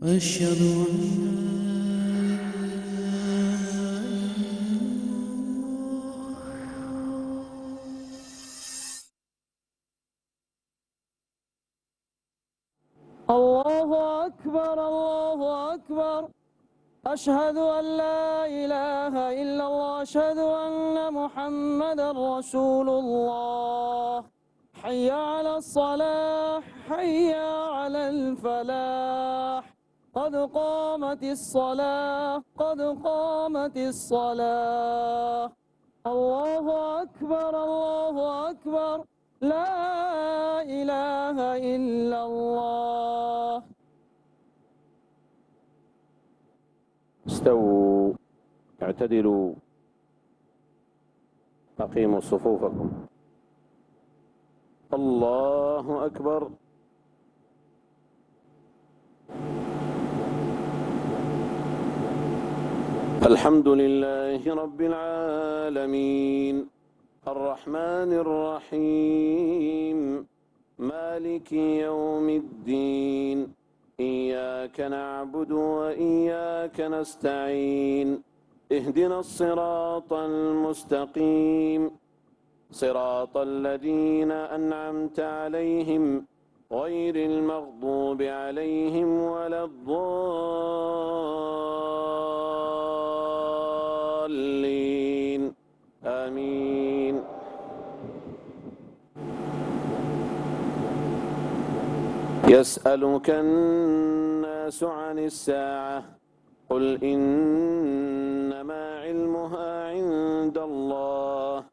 أشهد أن الله أكبر الله أكبر. أشهد أن لا إله إلا الله. أشهد أن محمدا رسول الله. حي على الصلاة، حي على الفلاح. قد قامت الصلاة، قد قامت الصلاة. الله أكبر الله أكبر. لا إله إلا الله. استووا، اعتدلوا، أقيموا صفوفكم. الله أكبر. الحمد لله رب العالمين، الرحمن الرحيم، مالك يوم الدين. إياك نعبد وإياك نستعين. اهدنا الصراط المستقيم، صراط الذين أنعمت عليهم غير المغضوب عليهم ولا الضالين. آمين. يسألك الناس عن الساعة، قل إنما علمها عند الله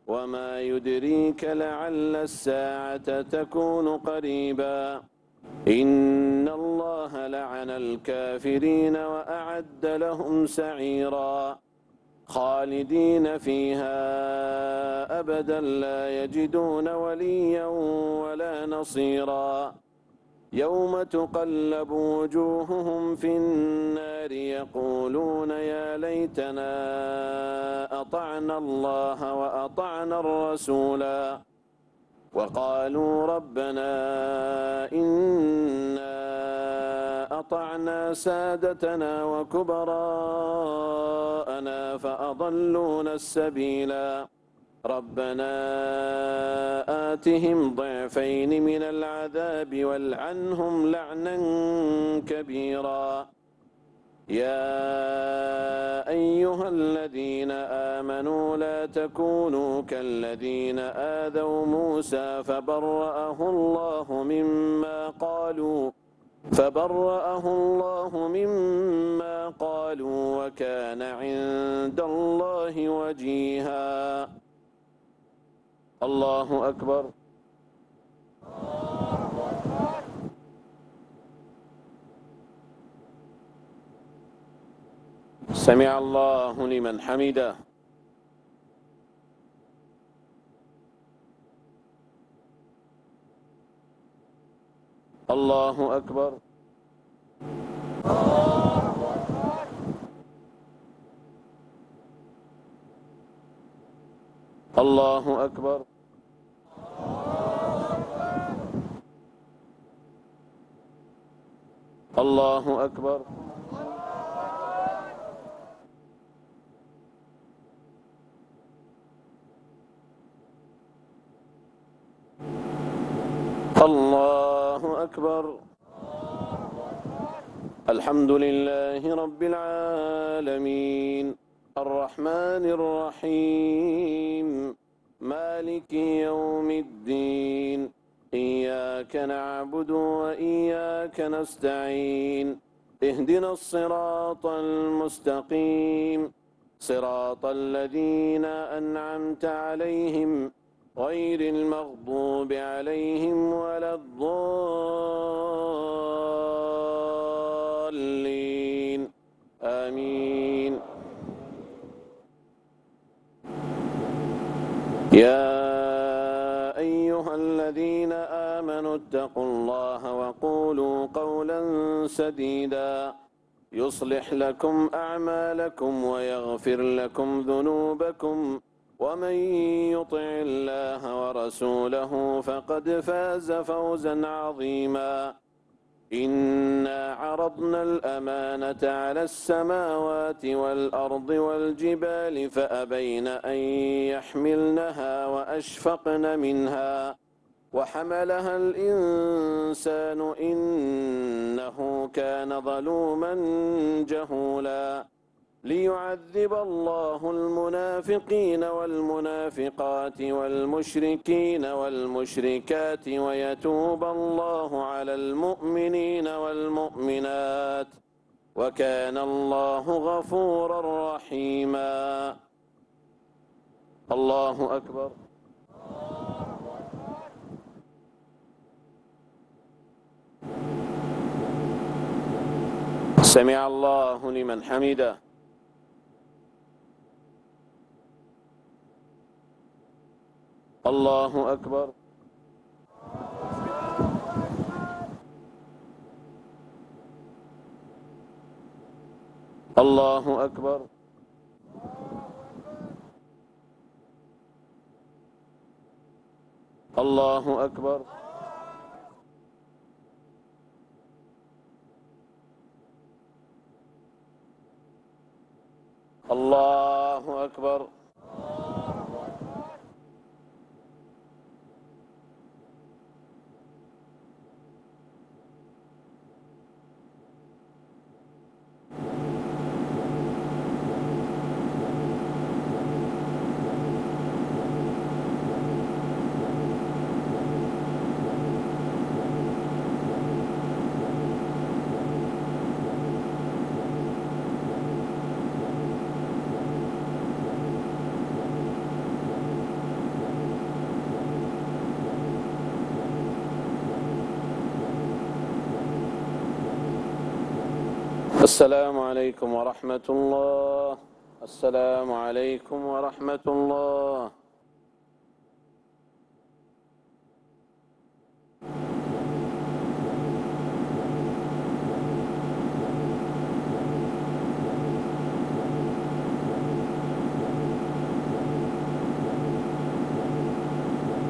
وما يدريك لعل الساعة تكون قريبا. إن الله لعن الكافرين وأعد لهم سعيرا، خالدين فيها أبدا لا يجدون وليا ولا نصيرا. يوم تقلب وجوههم في النار يقولون يا ليتنا أطعنا الله وأطعنا الرسولا، وقالوا ربنا إنا أطعنا سادتنا وكبراءنا فأضلونا السبيلا. ربنا آتهم ضعفين من العذاب والعنهم لعنا كبيرا. يا أيها الذين آمنوا لا تكونوا كالذين آذوا موسى فبرأه الله مما قالوا وكان عند الله وجيها. الله أكبر. سمع الله لمن حمده. الله أكبر. الله أكبر. الله أكبر. الله أكبر. الحمد لله رب العالمين، الرحمن الرحيم، مالك يوم الدين. إياك نعبد وإياك نستعين. اهدنا الصراط المستقيم، صراط الذين أنعمت عليهم غير المغضوب عليهم ولا الضالين. آمين. يا أيها الذين آمنوا اتقوا الله وقولوا قولا سديدا يصلح لكم أعمالكم ويغفر لكم ذنوبكم، ومن يطع الله ورسوله فقد فاز فوزا عظيما. إنا عرضنا الأمانة على السماوات والأرض والجبال فأبين أن يحملنها وأشفقن منها وحملها الإنسان إنه كان ظلوما جهولا ليعذب الله المنافقين والمنافقات والمشركين والمشركات ويتوب الله على المؤمنين والمؤمنات وكان الله غفورا رحيما. الله أكبر. سمع الله لمن حمده. الله أكبر. الله أكبر. الله أكبر. الله أكبر. السلام عليكم ورحمة الله. السلام عليكم ورحمة الله.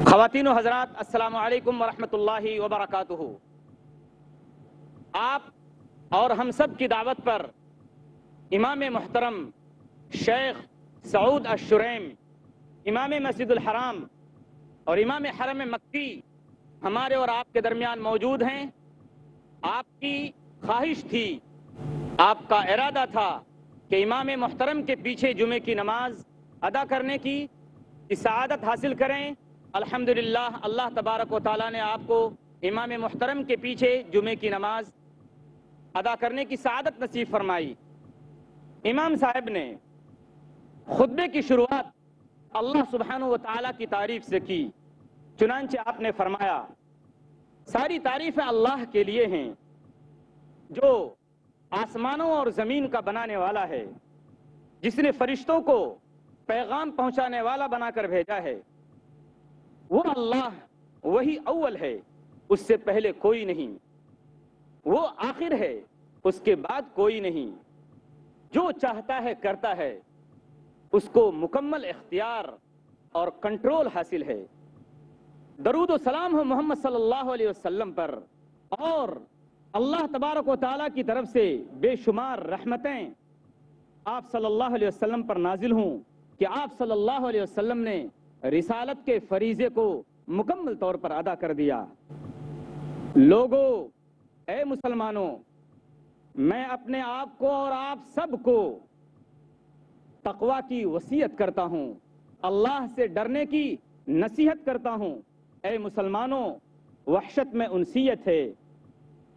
خواتین و حضرات، السلام علیکم ورحمۃ اللہ وبرکاتہ۔ آپ اور ہم سب کی دعوت پر امام محترم شیخ سعود الشریم، امام مسجد الحرام اور امام حرم مکی ہمارے اور آپ کے درمیان موجود ہیں۔ آپ کی خواہش تھی، آپ کا ارادہ تھا کہ امام محترم کے پیچھے جمعے کی نماز ادا کرنے کی سعادت حاصل کریں۔ الحمدللہ اللہ تبارک و تعالیٰ نے آپ کو امام محترم کے پیچھے جمعے کی نماز ادا کرنے کی سعادت نصیب فرمائی۔ امام صاحب نے خطبے کی شروعات اللہ سبحانہ و تعالیٰ کی تعریف سے کی، چنانچہ آپ نے فرمایا ساری تعریفیں اللہ کے لیے ہیں جو آسمانوں اور زمین کا بنانے والا ہے، جس نے فرشتوں کو پیغام پہنچانے والا بنا کر بھیجا ہے۔ وہ اللہ وہی اول ہے، اس سے پہلے کوئی نہیں، وہ آخر ہے، اس کے بعد کوئی نہیں، جو چاہتا ہے کرتا ہے، اس کو مکمل اختیار اور کنٹرول حاصل ہے۔ درود و سلام ہو محمد صلی اللہ علیہ وسلم پر، اور اللہ تبارک و تعالیٰ کی طرف سے بے شمار رحمتیں آپ صلی اللہ علیہ وسلم پر نازل ہوں کہ آپ صلی اللہ علیہ وسلم نے رسالت کے فریضے کو مکمل طور پر ادا کر دیا۔ لوگو، اے مسلمانوں، میں اپنے آپ کو اور آپ سب کو تقوی کی وصیت کرتا ہوں، اللہ سے ڈرنے کی نصیحت کرتا ہوں۔ اے مسلمانوں، وحشت میں انسیت ہے۔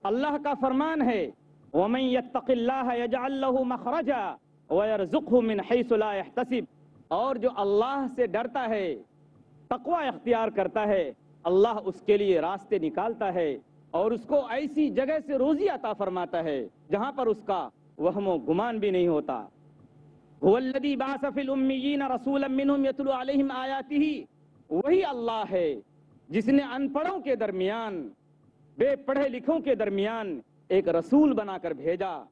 اللہ کا فرمان ہے وَمَن يَتَّقِ اللَّهَ يَجْعَل لَّهُ مَخْرَجًا وَيَرْزُقْهُ مِنْ حَيْثُ لَا يَحْتَسِبُ۔ اور جو اللہ سے ڈرتا ہے، تقوی اختیار کرتا ہے، اللہ اس کے لیے راستے نکالتا ہے اور اس کو ایسی جگہ سے روزی عطا فرماتا ہے جہاں پر اس کا وہم و گمان بھی نہیں ہوتا۔ هُوَ الَّذِي بَعَثَ فِي الْأُمِّيِّينَ رَسُولًا مِّنْهُمْ يَتْلُو عَلَيْهِمْ آيَاتِهِ، وہی اللہ ہے جس نے ان پڑھوں کے درمیان، بے پڑھے لکھوں کے درمیان ایک رسول بنا کر بھیجا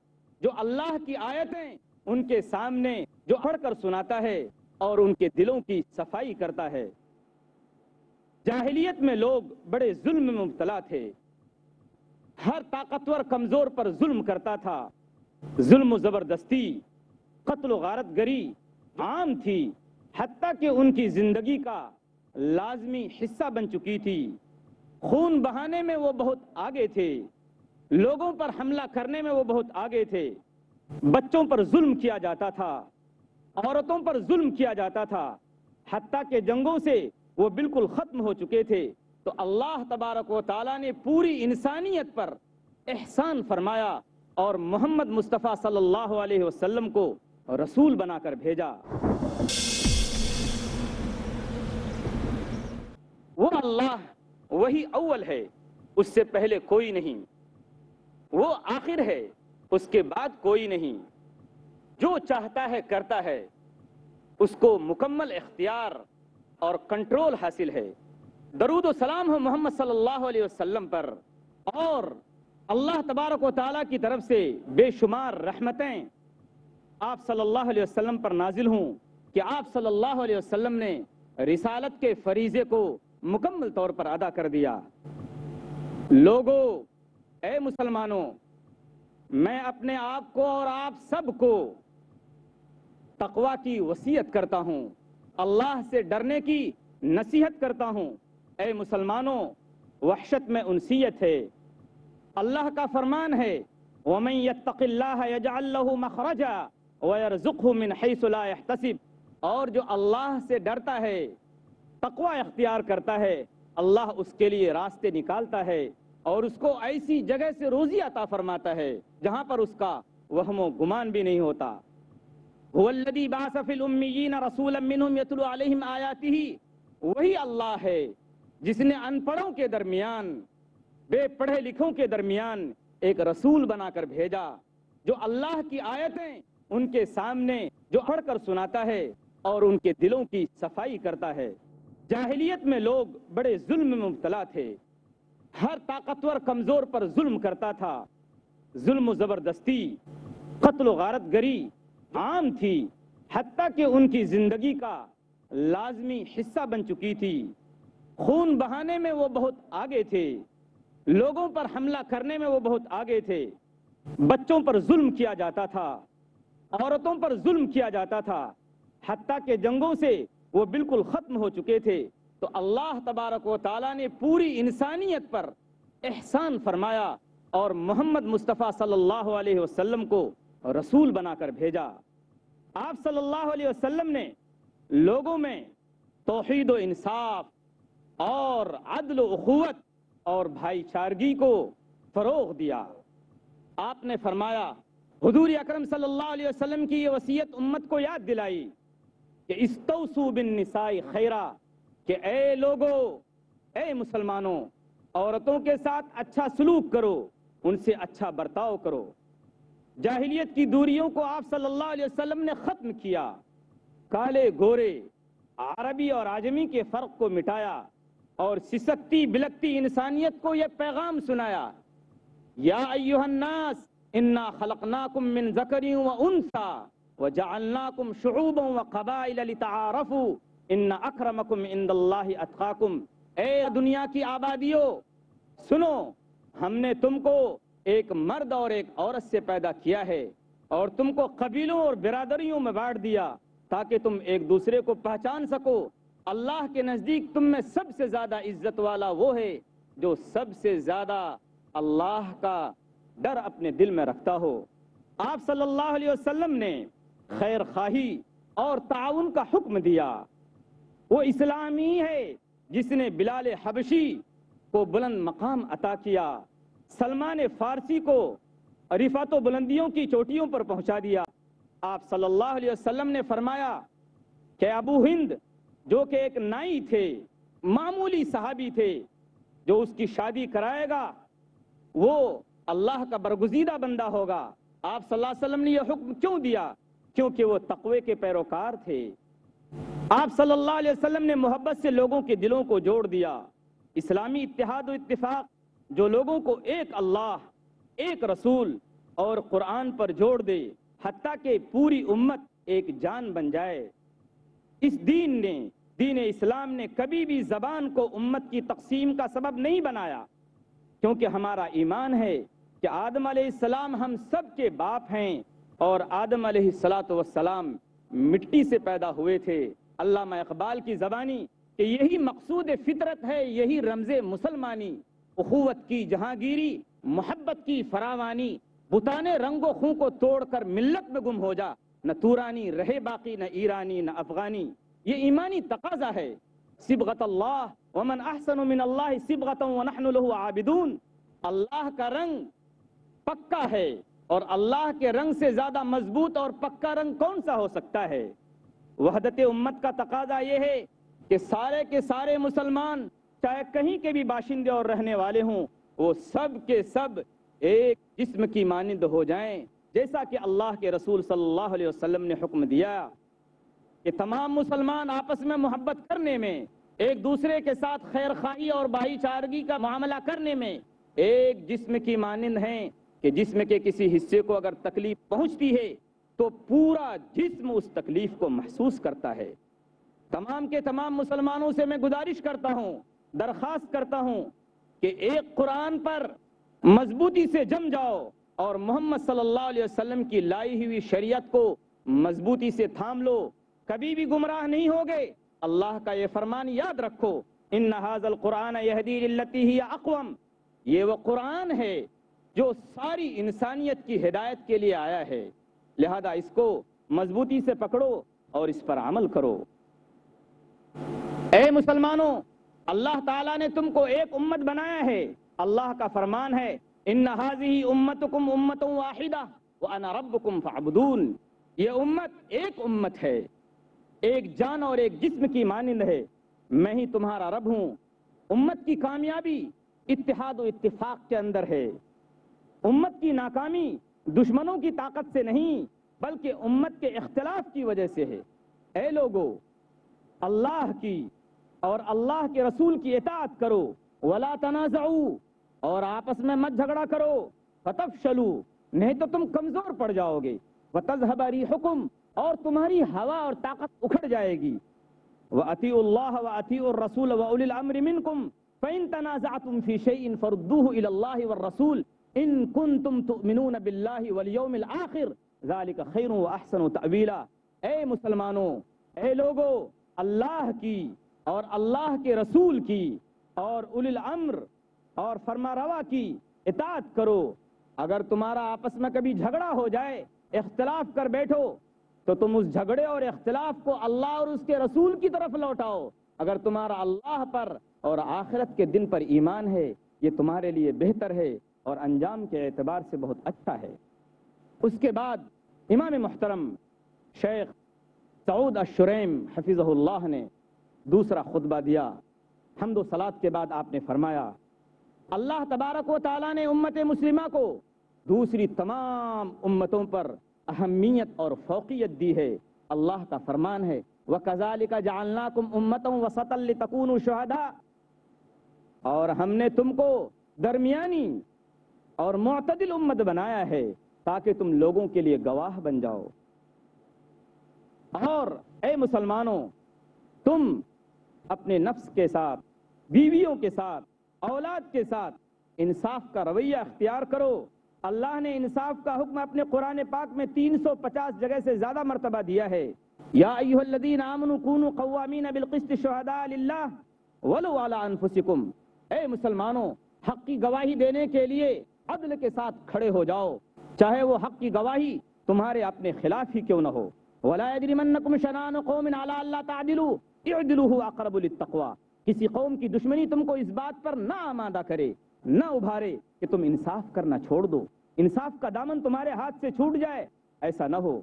جو اللہ کی آیتیں ان کے سامنے جو پڑھ کر سناتا ہے اور ان کے دلوں کی صفائی کرتا ہے۔ جاہلیت میں لوگ بڑے ظلم میں مبتلا تھے، ہر طاقتور کمزور پر ظلم کرتا تھا. ظلم و زبردستی، قتل و غارت گری عام تھی، حتیٰ کہ ان کی زندگی کا لازمی حصہ بن چکی تھی. خون بہانے میں وہ بہت آگے تھے، لوگوں پر حملہ کرنے میں وہ بہت آگے تھے. بچوں پر ظلم کیا جاتا تھا، عورتوں پر ظلم کیا جاتا تھا، حتیٰ کہ جنگوں سے وہ بالکل ختم ہو چکے تھے. تو اللہ تبارک و تعالیٰ نے پوری انسانیت پر احسان فرمایا اور محمد مصطفیٰ صلی اللہ علیہ وسلم کو رسول بنا کر بھیجا. وہ اللہ وہی اول ہے، اس سے پہلے کوئی نہیں. وہ آخر ہے، اس کے بعد کوئی نہیں. جو چاہتا ہے کرتا ہے، اس کو مکمل اختیار اور کنٹرول حاصل ہے. درود و سلام ہو محمد صلی اللہ علیہ وسلم پر، اور اللہ تبارک و تعالیٰ کی طرف سے بے شمار رحمتیں آپ صلی اللہ علیہ وسلم پر نازل ہوں کہ آپ صلی اللہ علیہ وسلم نے رسالت کے فریضے کو مکمل طور پر ادا کر دیا. لوگو، اے مسلمانوں، میں اپنے آپ کو اور آپ سب کو تقوی کی وصیت کرتا ہوں، اللہ سے ڈرنے کی نصیحت کرتا ہوں. اے مسلمانوں، وحشت میں انسیت ہے. اللہ کا فرمان ہے وَمَن يَتَّقِ اللَّهَ يَجْعَل لَّهُ مَخْرَجًا وَيَرْزُقْهُ مِنْ حَيْثُ لَا يَحْتَسِبُ. اور جو اللہ سے ڈرتا ہے، تقوی اختیار کرتا ہے، اللہ اس کے لیے راستے نکالتا ہے اور اس کو ایسی جگہ سے روزی عطا فرماتا ہے جہاں پر اس کا وہم و گمان بھی نہیں ہوتا. هُوَ الَّذِي بَعَثَ فِي الْأُمِّيِّينَ رَسُولًا مِّنْهُمْ يَتْلُو عَلَيْهِمْ آيَاتِهِ. وہی اللہ ہے جس نے ان پڑھوں کے درمیان، بے پڑھے لکھوں کے درمیان ایک رسول بنا کر بھیجا جو اللہ کی آیتیں ان کے سامنے جو پڑھ کر سناتا ہے اور ان کے دلوں کی صفائی کرتا ہے. جاہلیت میں لوگ بڑے ظلم میں مبتلا تھے، ہر طاقتور کمزور پر ظلم کرتا تھا. ظلم و زبردستی، قتل و غارت گری عام تھی، حتیٰ کہ ان کی زندگی کا لازمی حصہ بن چکی تھی. خون بہانے میں وہ بہت آگے تھے، لوگوں پر حملہ کرنے میں وہ بہت آگے تھے. بچوں پر ظلم کیا جاتا تھا، عورتوں پر ظلم کیا جاتا تھا، حتیٰ کہ جنگوں سے وہ بالکل ختم ہو چکے تھے. تو اللہ تبارک و تعالیٰ نے پوری انسانیت پر احسان فرمایا اور محمد مصطفیٰ صلی اللہ علیہ وسلم کو رسول بنا کر بھیجا. آپ صلی اللہ علیہ وسلم نے لوگوں میں توحید و انصاف اور عدل و اخوت اور بھائی چارگی کو فروغ دیا. آپ نے فرمایا، حضور اکرم صلی اللہ علیہ وسلم کی یہ وصیت امت کو یاد دلائی کہ استوصوا بالنساء خیرا، کہ اے لوگو، اے مسلمانوں، عورتوں کے ساتھ اچھا سلوک کرو، ان سے اچھا برتاؤ کرو. جاہلیت کی دوریوں کو آپ صلی اللہ علیہ وسلم نے ختم کیا، کالے گورے، عربی اور عجمی کے فرق کو مٹایا اور سسکتی بلکتی انسانیت کو یہ پیغام سنایا، یا ایھا الناس انا خلقناکم من ذکر و انثی وجعلناکم شعوبا وقبائل لتعارفوا ان اکرمکم عند اللہ اتقاکم. اے دنیا کی آبادیوں، سنو، ہم نے تم کو ایک مرد اور ایک عورت سے پیدا کیا ہے اور تم کو قبیلوں اور برادریوں میں بانٹ دیا تاکہ تم ایک دوسرے کو پہچان سکو. اللہ کے نزدیک تم میں سب سے زیادہ عزت والا وہ ہے جو سب سے زیادہ اللہ کا ڈر اپنے دل میں رکھتا ہو. آپ صلی اللہ علیہ وسلم نے خیر خواہی اور تعاون کا حکم دیا. وہ اسلامی ہے جس نے بلال حبشی کو بلند مقام عطا کیا، سلمان فارسی کو رفعت و بلندیوں کی چوٹیوں پر پہنچا دیا. آپ صلی اللہ علیہ وسلم نے فرمایا کہ ابو ہند جو کہ ایک نائی تھے، معمولی صحابی تھے، جو اس کی شادی کرائے گا وہ اللہ کا برگزیدہ بندہ ہوگا. آپ صلی اللہ علیہ وسلم نے یہ حکم کیوں دیا؟ کیونکہ وہ تقوی کے پیروکار تھے. آپ صلی اللہ علیہ وسلم نے محبت سے لوگوں کے دلوں کو جوڑ دیا. اسلامی اتحاد و اتفاق جو لوگوں کو ایک اللہ، ایک رسول اور قرآن پر جوڑ دے، حتیٰ کہ پوری امت ایک جان بن جائے. اس دین اسلام نے کبھی بھی زبان کو امت کی تقسیم کا سبب نہیں بنایا. کیونکہ ہمارا ایمان ہے کہ آدم علیہ السلام ہم سب کے باپ ہیں اور آدم علیہ السلام مٹی سے پیدا ہوئے تھے۔ علامہ اقبال کی زبانی کہ یہی مقصود فطرت ہے، یہی رمز مسلمانی، اخوت کی جہانگیری، محبت کی فراوانی، بتانے رنگ و خوں کو توڑ کر ملت میں گم ہو جا، نہ تورانی رہے باقی، نہ ایرانی نہ افغانی۔ یہ ایمانی تقاضا ہے۔ صبغۃ اللہ ومن احسن من اللہ صبغۃ ونحن له عابدون۔ اللہ کا رنگ پکا ہے اور اللہ کے رنگ سے زیادہ مضبوط اور پکا رنگ کون سا ہو سکتا ہے؟ وحدت امت کا تقاضا یہ ہے کہ سارے کے سارے مسلمان چاہے کہیں کے بھی باشندے اور رہنے والے ہوں، وہ سب کے سب ایک جسم کی مانند ہو جائیں، جیسا کہ اللہ کے رسول صلی اللہ علیہ وسلم نے حکم دیا کہ تمام مسلمان آپس میں محبت کرنے میں، ایک دوسرے کے ساتھ خیر خواہی اور بھائی چارگی کا معاملہ کرنے میں ایک جسم کی مانند ہیں کہ جسم کے کسی حصے کو اگر تکلیف پہنچتی ہے تو پورا جسم اس تکلیف کو محسوس کرتا ہے۔ تمام کے تمام مسلمانوں سے میں گزارش کرتا ہوں، درخواست کرتا ہوں کہ ایک قرآن پر مضبوطی سے جم جاؤ اور محمد صلی اللہ علیہ وسلم کی لائی ہوئی شریعت کو مضبوطی سے تھام لو، کبھی بھی گمراہ نہیں ہوگے۔ اللہ کا یہ فرمان یاد رکھو، ان ھذا القرآن یہدی للتی ہی اقوم، یہ وہ قرآن ہے جو ساری انسانیت کی ہدایت کے لیے آیا ہے، لہذا اس کو مضبوطی سے پکڑو اور اس پر عمل کرو۔ اے مسلمانوں، اللہ تعالیٰ نے تم کو ایک امت بنایا ہے۔ اللہ کا فرمان ہے ان ھذہ امتکم امۃ واحدہ وانا ربکم فاعبدون، یہ امت ایک امت ہے، ایک جان اور ایک جسم کی مانند ہے، میں ہی تمہارا رب ہوں۔ امت کی کامیابی اتحاد و اتفاق کے اندر ہے، امت کی ناکامی دشمنوں کی طاقت سے نہیں بلکہ امت کے اختلاف کی وجہ سے ہے۔ اے لوگو، اللہ کی اور اللہ کے رسول کی اطاعت کرو، ولا تنازعوا، اور آپس میں مت جھگڑا کرو، فتفشلوا، نہیں تو تم کمزور پڑ جاؤ گے، وتذهب ريحكم، اور تمہاری ہوا اور طاقت اکھڑ جائے گی، وَأَطِيعُوا اللَّهَ وَأَطِيعُوا الرَّسُولَ وَأُولِي الْأَمْرِ مِنْكُمْ فَإِن تَنَازَعْتُمْ فِي شَيْءٍ فَرُدُّوهُ إِلَى اللَّهِ وَالرَّسُولِ إِن كُنتُمْ تُؤْمِنُونَ بِاللَّهِ وَالْيَوْمِ الْآخِرِ ذَلِكَ خَيْرٌ وَأَحْسَنُ تَأْوِيلًا۔ اے مسلمانوں، اے لوگو، اللہ کی اور اللہ کے رسول کی اور اولی الامر اور فرما روا کی اطاعت کرو۔ اگر تمہارا آپس میں کبھی جھگڑا ہو جائے، اختلاف کر بیٹھو، تو تم اس جھگڑے اور اختلاف کو اللہ اور اس کے رسول کی طرف لوٹاؤ۔ اگر تمہارا اللہ پر اور آخرت کے دن پر ایمان ہے، یہ تمہارے لیے بہتر ہے اور انجام کے اعتبار سے بہت اچھا ہے۔ اس کے بعد امام محترم شیخ سعود الشریم حفظہ اللہ نے دوسرا خطبہ دیا۔ حمد و صلات کے بعد آپ نے فرمایا، اللہ تبارک و تعالیٰ نے امت مسلمہ کو دوسری تمام امتوں پر اہمیت اور فوقیت دی ہے۔ اللہ کا فرمان ہے وَكَذَلِكَ جَعَلْنَاكُمْ أُمَّةً وَسَطًا لِتَكُونُوا شُهَدَاءَ، اور ہم نے تم کو درمیانی اور معتدل امت بنایا ہے تاکہ تم لوگوں کے لیے گواہ بن جاؤ۔ اور اے مسلمانوں، تم اپنے نفس کے ساتھ، بیویوں کے ساتھ، اولاد کے ساتھ انصاف کا رویہ اختیار کرو۔ اللہ نے انصاف کا حکم اپنے قرآن پاک میں 350 جگہ سے زیادہ مرتبہ دیا ہے۔ یا ایھا الذین آمنوا کونوا قوامین بالقسط شہداء للہ ولو علی انفسکم، اے مسلمانوں، حق کی گواہی دینے کے لیے عدل کے ساتھ کھڑے ہو جاؤ، چاہے وہ حق کی گواہی تمہارے اپنے خلاف ہی کیوں نہ ہو۔ ولا یجرمنکم شنآن قوم علی الا تعدلوا اعدلوا هو اقرب للتقوی، کسی قوم کی دشمنی تم کو اس بات پر نہ آمادہ کرے، نہ ابھارے کہ تم انصاف کرنا چھوڑ دو، انصاف کا دامن تمہارے ہاتھ سے چھوٹ جائے، ایسا نہ ہو۔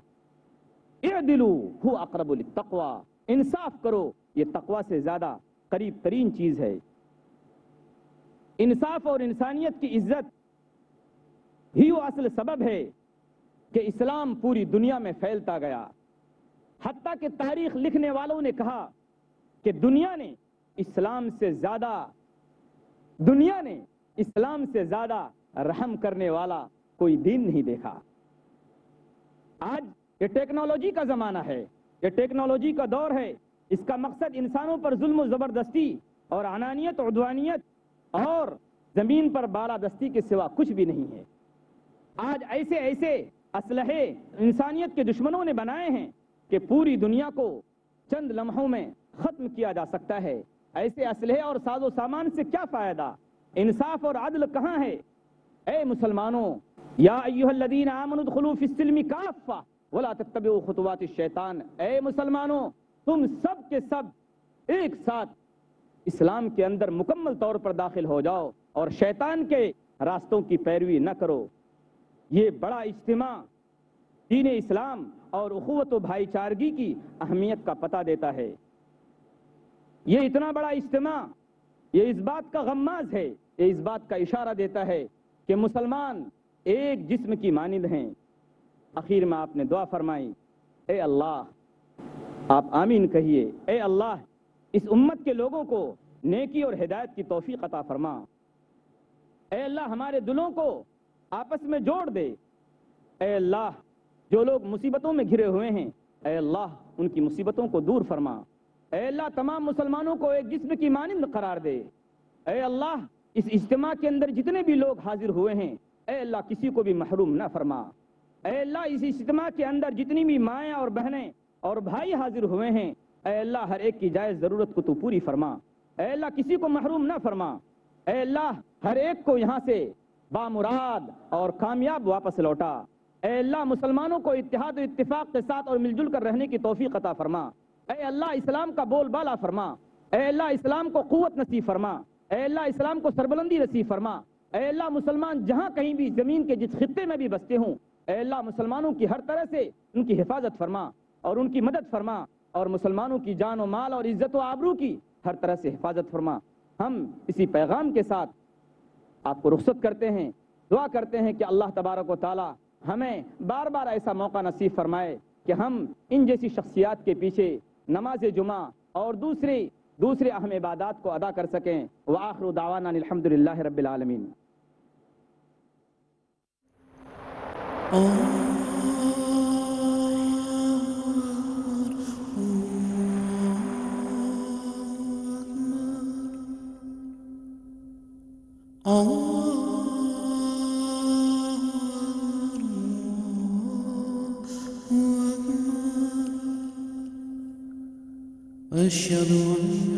اعدلوا هو اقرب للتقوی، انصاف کرو، یہ تقوی سے زیادہ قریب ترین چیز ہے۔ انصاف اور انسانیت کی عزت ہی وہ اصل سبب ہے کہ اسلام پوری دنیا میں پھیلتا گیا، حتیٰ کہ تاریخ لکھنے والوں نے کہا کہ دنیا نے اسلام سے زیادہ رحم کرنے والا کوئی دین نہیں دیکھا۔ آج یہ ٹیکنالوجی کا زمانہ ہے، یہ ٹیکنالوجی کا دور ہے، اس کا مقصد انسانوں پر ظلم و زبردستی اور انانیت، عدوانیت اور زمین پر بالادستی کے سوا کچھ بھی نہیں ہے۔ آج ایسے ایسے اسلحے انسانیت کے دشمنوں نے بنائے ہیں کہ پوری دنیا کو چند لمحوں میں ختم کیا جا سکتا ہے۔ ایسے اسلحے اور ساز و سامان سے کیا فائدہ؟ انصاف اور عدل کہاں ہے؟ اے مسلمانوں، یا ایھا الذین آمنوا ادخلوا فی السلم کافہ ولا تتبعوا خطوات الشیطان، اے مسلمانوں تم سب کے سب ایک ساتھ اسلام کے اندر مکمل طور پر داخل ہو جاؤ اور شیطان کے راستوں کی پیروی نہ کرو۔ یہ بڑا اجتماع دین اسلام اور اخوت و بھائی چارگی کی اہمیت کا پتہ دیتا ہے۔ یہ اتنا بڑا اجتماع یہ اس بات کا غماز ہے، یہ اس بات کا اشارہ دیتا ہے کہ مسلمان ایک جسم کی مانند ہیں۔ آخر میں آپ نے دعا فرمائی، اے اللہ، آپ آمین کہیے، اے اللہ اس امت کے لوگوں کو نیکی اور ہدایت کی توفیق عطا فرما۔ اے اللہ ہمارے دلوں کو آپس میں جوڑ دے۔ اے اللہ جو لوگ مصیبتوں میں گھرے ہوئے ہیں، اے اللہ ان کی مصیبتوں کو دور فرما۔ اے اللہ تمام مسلمانوں کو ایک جسم کی مانند قرار دے۔ اے اللہ اس اجتماع کے اندر جتنے بھی لوگ حاضر ہوئے ہیں، اے اللہ کسی کو بھی محروم نہ فرما۔ اے اللہ اس اجتماع کے اندر جتنی بھی مائیں اور بہنیں اور بھائی حاضر ہوئے ہیں، اے اللہ ہر ایک کی جائز ضرورت کو تو پوری فرما۔ اے اللہ کسی کو محروم نہ فرما۔ اے اللہ ہر ایک کو یہاں سے بامراد اور کامیاب واپس لوٹا۔ اے اللہ مسلمانوں کو اتحاد و اتفاق کے ساتھ اور مل جل کر رہنے کی توفیق عطا فرما۔ اے اللہ اسلام کا بول بالا فرما۔ اے اللہ اسلام کو قوت نصیب فرما۔ اے اللہ اسلام کو سربلندی نصیب فرما۔ اے اللہ مسلمان جہاں کہیں بھی زمین کے جس خطے میں بھی بستے ہوں، اے اللہ مسلمانوں کی ہر طرح سے ان کی حفاظت فرما اور ان کی مدد فرما، اور مسلمانوں کی جان و مال اور عزت و آبرو کی ہر طرح سے حفاظت فرما۔ ہم اسی پیغام کے ساتھ آپ کو رخصت کرتے ہیں، دعا کرتے ہیں کہ اللہ تبارک و تعالی ہمیں بار بار ایسا موقع نصیب فرمائے کہ ہم ان جیسی شخصیات کے پیچھے نماز جمعہ اور دوسرے اہم عبادات کو ادا کر سکیں۔ وآخر دعوانا الحمدللہ رب العالمین۔ أشهد أن